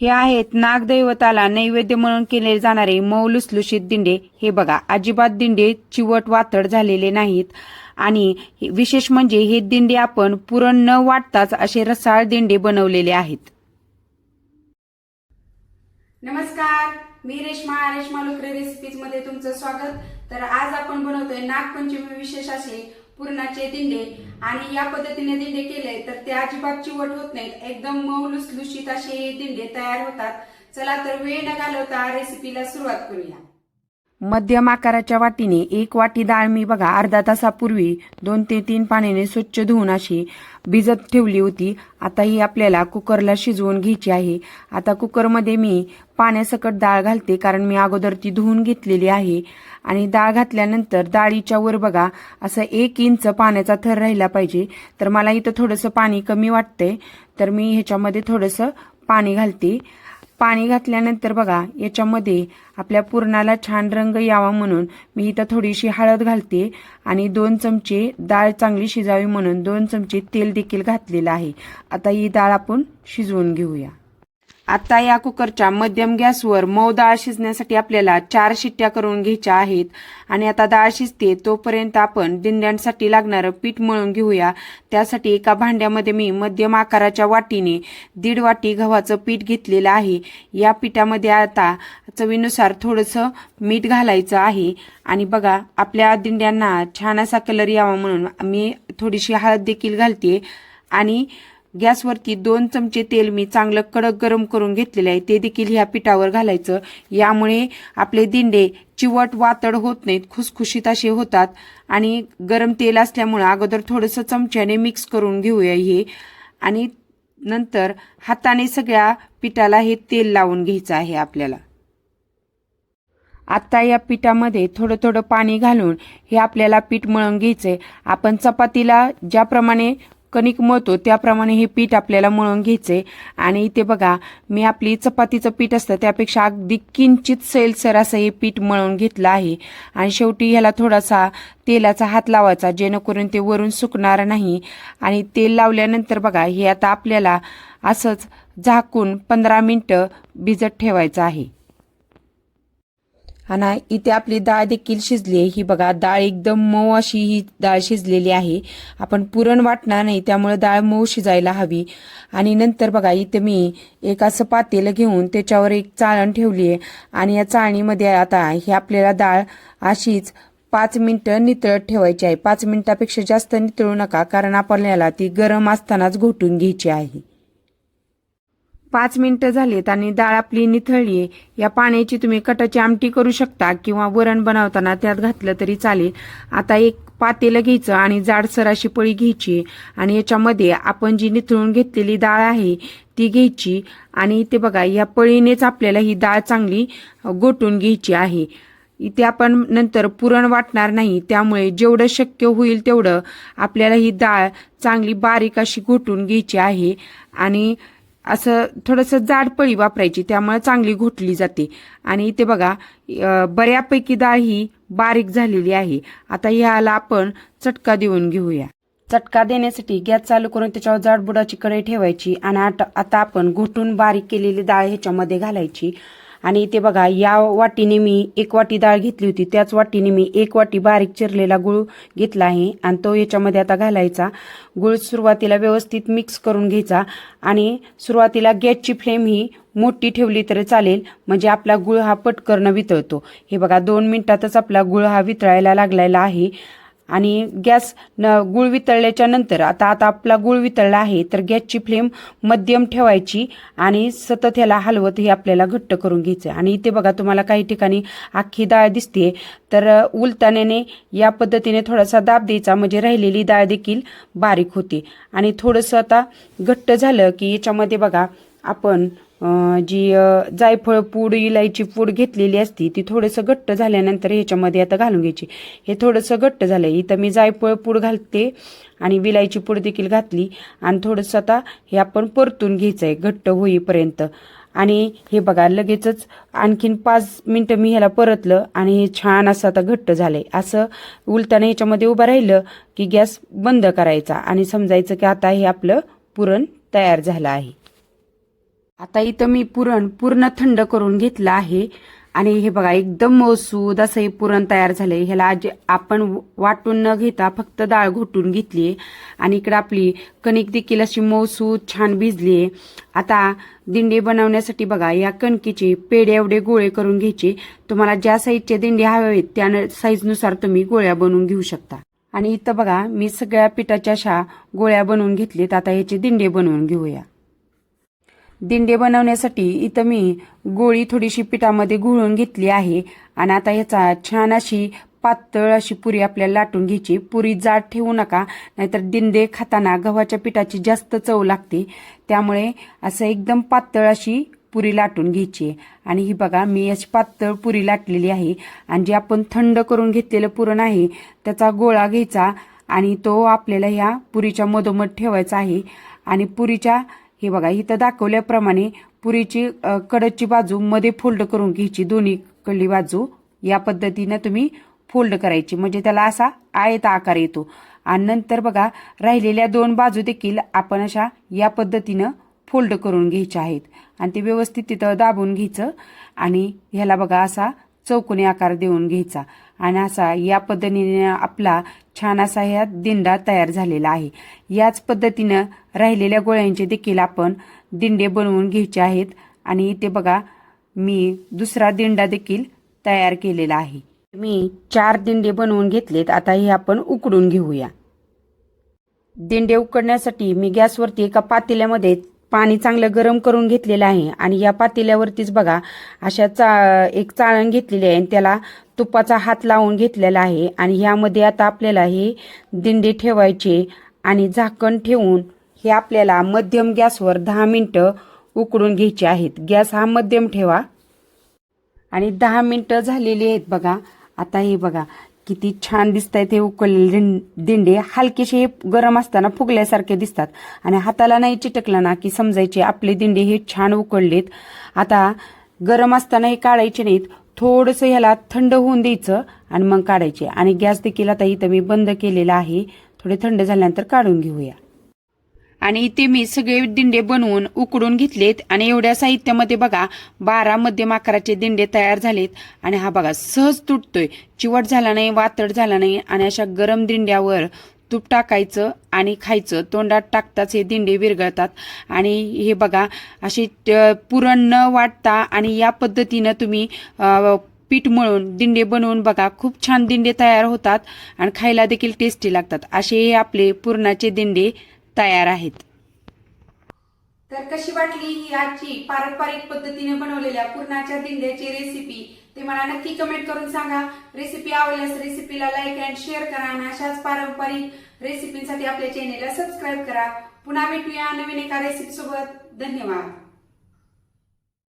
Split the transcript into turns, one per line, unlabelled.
हे आहेत नागदैवताला नैवेद्य म्हणून केले जाणारे मऊ लुसलुशीत दिंडे। हे बघा, अजिबात दिंडे चिवट वातड झालेले नाहीत आणि विशेष म्हणजे हे दिंडे आपण पुरण न वाटताच असे रसाळ दिंडे बनवलेले आहेत। नमस्कार, मी रेश्मा लोकरे रेसिपीज मध्ये तुमचं स्वागत। तर आज आपण बनवतोय नागपंचमी विशेष असे पुरणाचे दिंडे आणि या पद्धतीने दिंडे केले तर ते अजिबात चिवट होत नाहीत, एकदम मऊ लुसलुशीत असे दिंडे तयार होतात। चला तर वेळ न घालवता रेसिपीला सुरुवात करूया। मध्यम आकाराच्या वाटीने एक वाटी डाळ मी बघा अर्धा तासापूर्वी 2 ते 3 पाण्याने स्वच्छ धुवून अशी भिजत ठेवली होती। आता ही आपल्याला कुकरला शिजवून घ्यायची आहे। आता कुकरमध्ये मी पाण्यासकट डाळ घालते, कारण मी अगोदर ती धुवून घेतलेली आहे। आणि डाळ घातल्यानंतर डाळीच्या वर बघा असं 1 इंच पाण्याचा थर राहिला पाहिजे। तर मला इथं थोडंसं पाणी कमी वाटतंय, तर मी ह्याच्यामध्ये थोडंसं पाणी घालते। पाणी घातल्यानंतर बघा याच्यामध्ये आपल्या पुरणाला छान रंग यावा म्हणून मी इथं थोडीशी हळद घालते आणि 2 चमचे डाळ चांगली शिजावी म्हणून 2 चमचे तेल देखील घातलेलं आहे। आता ही डाळ आपण शिजवून घेऊया। आता या कुकरच्या मध्यम गॅसवर मऊ डाळ शिजण्यासाठी आपल्याला 4 शिट्ट्या करून घ्यायच्या आहेत। आणि आता डाळ शिजते तोपर्यंत आपण दिंड्यांसाठी लागणारं पीठ मळून घेऊया। त्यासाठी एका भांड्यामध्ये मी मध्यम आकाराच्या वाटीने 1.5 वाटी गव्हाचं पीठ घेतलेलं आहे। या पिठामध्ये आता चवीनुसार थोडंसं मीठ घालायचं आहे। आणि बघा आपल्या दिंड्यांना छान असा कलर यावा म्हणून मी थोडीशी हळद देखील घालते। आणि गॅसवरती 2 चमचे तेल मी चांगलं कडक गरम करून घेतलेले आहे, ते देखील ह्या पिठावर घालायचं। यामुळे आपले दिंडे चिवट वातड होत नाहीत, खुसखुशीत असे होतात। आणि गरम तेल असल्यामुळे अगोदर थोडंसं चमच्याने मिक्स करून घेऊया हे, आणि नंतर हाताने सगळ्या पिठाला हे तेल लावून घ्यायचं आहे आपल्याला। आता या पिठामध्ये थोडं थोडं पाणी घालून हे आपल्याला पीठ मळून घ्यायचंय। आपण चपातीला ज्याप्रमाणे कणिक मळतो त्याप्रमाणे हे पीठ आपल्याला मळून घ्यायचंय। आणि इथे बघा मी आपली चपातीचं पीठ असतं त्यापेक्षा अगदी किंचित सैलसर असं हे पीठ मळून घेतलं आहे। आणि शेवटी ह्याला थोडासा तेलाचा हात लावायचा, जेणेकरून ते वरून सुकणार नाही। आणि तेल लावल्यानंतर बघा हे आता आपल्याला असंच झाकून 15 मिनिटं भिजत ठेवायचं आहे। आणि इथे आपली डाळ देखील शिजली आहे। ही बघा डाळ एकदम मऊ अशी ही डाळ शिजलेली आहे। आपण पुरण वाटणार नाही, त्यामुळे डाळ मऊ शिजायला हवी। आणि नंतर बघा इथे मी एक असं पातेलं घेऊन त्याच्यावर एक चाळण ठेवली आहे। आणि या चाळणीमध्ये आता ही आपल्याला डाळ अशीच 5 मिनिटं नितळत ठेवायची आहे। 5 मिनिटापेक्षा जास्त नितळू नका, कारण आपल्याला ती गरम असतानाच घोटून घ्यायची आहे। 5 मिनिटं झालीत आणि डाळ आपली निथळली आहे। या पाण्याची तुम्ही कटाची आमटी करू शकता किंवा वरण बनवताना त्यात घातलं तरी चालेल। आता एक पातेलं घ्यायचं आणि जाडसर अशी पळी घ्यायची आणि याच्यामध्ये आपण जी निथळून घेतलेली डाळ आहे ती घ्यायची। आणि इथे बघा या पळीनेच आपल्याला ही डाळ चांगली घोटून घ्यायची आहे। इथे आपण नंतर पुरण वाटणार नाही, त्यामुळे जेवढं शक्य होईल तेवढं आपल्याला ही डाळ चांगली बारीक अशी घोटून घ्यायची आहे। आणि असं थोडंसं जाड पळी वापरायची, त्यामुळे चांगली घोटली जाते। आणि इथे बघा बऱ्यापैकी डाळ ही बारीक झालेली आहे। आता ह्याला आपण चटका देऊन घेऊया। चटका देण्यासाठी गॅस चालू करून त्याच्यावर जाडबुडाची कढई ठेवायची आणि आता आपण घोटून बारीक केलेली डाळ ह्याच्यामध्ये घालायची। आणि इथे बघा या वाटीने मी 1 वाटी डाळ घेतली होती, त्याच वाटीने मी 1 वाटी बारीक चिरलेला गूळ घेतला आहे आणि तो याच्यामध्ये आता घालायचा। गूळ सुरुवातीला व्यवस्थित मिक्स करून घ्यायचा आणि सुरुवातीला गॅसची फ्लेम ही मोठी ठेवली तरी चालेल, म्हणजे आपला गूळ हा पटकन वितळतो। हे बघा 2 मिनिटातच आपला गूळ हा वितळायला लागलेला आहे। आणि गूळ वितळल्याच्या नंतर आता आपला गूळ वितळला आहे, तर गॅसची फ्लेम मध्यम ठेवायची आणि सतत ह्याला हलवत हे आपल्याला घट्ट करून घ्यायचं। आणि इथे बघा तुम्हाला काही ठिकाणी अख्खी डाळ दिसते, तर उलताण्याने या पद्धतीने थोडासा दाब द्यायचा, म्हणजे राहिलेली डाळ देखील बारीक होते। आणि थोडंसं आता घट्ट झालं की याच्यामध्ये बघा आपण जी जायफळ पूड इलायची पूड घेतलेली असती ती थोडंसं घट्ट झाल्यानंतर ह्याच्यामध्ये आता घालून घ्यायची। हे थोडंसं घट्ट झालं, इथं मी जायफळ पूड घालते आणि विलायची पूड देखील घातली आणि थोडंसं आता हे आपण परतून घ्यायचं आहे घट्ट होईपर्यंत। आणि हे बघा लगेचच आणखीन 5 मिनिटं मी ह्याला परतलं आणि हे छान असं आता घट्ट झालंय। असं उलटाने ह्याच्यामध्ये उभं राहिलं की गॅस बंद करायचा आणि समजायचं की आता हे आपलं पुरण तयार झालं आहे। आता इथं मी पुरण पूर्ण थंड करून घेतलं आहे आणि हे बघा एकदम मऊसूद असं हे पुरण तयार झालंय. ह्याला आपण वाटून न घेता फक्त डाळ घोटून घेतलीये आणि इकडे आपली कणिक देखील अशी मऊसूद छान भिजलीये. आता दिंडे बनवण्यासाठी बघा या कणकीचे पेढे एवढे गोळे करून घ्यायचे. तुम्हाला ज्या साईजचे दिंडे हवे आहेत त्या साईजनुसार तुम्ही गोळ्या बनवून घेऊ शकता. आणि इथं बघा मी सगळ्या पिठाच्या अशा गोळ्या बनवून घेतलेत. आता याचे दिंडे बनवून घेऊया. दिंडे बनवण्यासाठी इथं मी गोळी थोडीशी पिठामध्ये घोळून घेतली आहे आणि आता ह्याचा छान अशी पातळ अशी पुरी आपल्याला लाटून घ्यायची. पुरी जाड ठेवू नका, नाहीतर दिंडे खाताना गव्हाच्या पिठाची जास्त चव लागते. त्यामुळे असं एकदम पातळ अशी पुरी लाटून घ्यायची. आणि ही बघा मी अशी पातळ पुरी लाटलेली आहे. आणि जे आपण थंड करून घेतलेलं पुरण आहे त्याचा गोळा घ्यायचा आणि तो आपल्याला ह्या पुरीच्या मधोमध ठेवायचा आहे. आणि पुरीच्या हे बघा इथं दाखवल्याप्रमाणे पुरीची कडची बाजू मध्ये फोल्ड करून घ्यायची. दोन्ही कडली बाजू या पद्धतीनं तुम्ही फोल्ड करायची, म्हणजे त्याला असा आयत आकार येतो. आणि नंतर बघा राहिलेल्या दोन बाजू देखील आपण अशा या पद्धतीनं फोल्ड करून घ्यायच्या आहेत आणि ते व्यवस्थित तिथं दाबून घ्यायचं आणि ह्याला बघा असा चौकोनी आकार देऊन घ्यायचा. आणि असा या पद्धतीने आपला छान असा ह्या दिंडा तयार झालेला आहे. याच पद्धतीनं राहिलेल्या गोळ्यांचे देखील आपण दिंडे बनवून घ्यायचे आहेत. आणि इथे बघा मी दुसरा दिंडा देखील तयार केलेला आहे. मी 4 दिंडे बनवून घेतलेत. आता हे आपण उकडून घेऊया. दिंडे उकडण्यासाठी मी गॅसवरती एका पातेल्यामध्ये पाणी चांगलं गरम करून घेतलेलं आहे आणि या पातेल्यावरतीच बघा अशा एक चाळण घेतलेली आहे. त्याला तुपाचा हात लावून घेतलेला आहे आणि ह्यामध्ये आता आपल्याला हे दिंडे ठेवायचे आणि झाकण ठेवून हे आपल्याला मध्यम गॅसवर 10 मिनिटं उकडून घ्यायचे आहेत. गॅस हा मध्यम ठेवा. आणि 10 मिनिटं झालेली आहेत बघा. आता हे बघा किती छान दिसत आहेत हे उकळलेले दिंडे. हलकेसे गरम असताना फुगल्यासारखे दिसतात आणि हाताला नाही चिटकलं ना की समजायचे आपले दिंडे हे छान उकळलेत. आता गरम असताना हे काढायचे नाहीत, थोडंसं ह्याला थंड होऊन द्यायचं आणि मग काढायचे. आणि गॅस देखील आता इथं मी बंद केलेला आहे. थोडे थंड झाल्यानंतर काढून घेऊया. आणि इथे मी सगळे दिंडे बनवून उकडून घेतलेत आणि एवढ्या साहित्यामध्ये बघा 12 मध्यम आकाराचे दिंडे तयार झालेत. आणि हा बघा सहज तुटतोय, चिवट झाला नाही, वातड झाला नाही. आणि अशा गरम दिंड्यावर तूप टाकायचं आणि खायचं. तोंडात टाकताच हे दिंडे विरघळतात. आणि हे बघा असे पुरण न वाटता आणि या पद्धतीनं तुम्ही पीठ मळून दिंडे बनवून बघा. खूप छान दिंडे तयार होतात आणि खायला देखील टेस्टी लागतात. असे हे आपले पुरणाचे दिंडे तयार आहेत.
तर कशी वाटली ही आजची पारंपरिक पद्धतीने बनवलेल्या पुरणाच्या दिंड्याची रेसिपी ते मला नक्की कमेंट करून सांगा. रेसिपी आवडल्यास रेसिपीला लाईक अँड शेअर करा आणि अशाच पारंपरिक रेसिपींसाठी आपल्या चॅनेलला सबस्क्राईब करा. पुन्हा भेटूया नवीन एका रेसिपी सोबत. धन्यवाद.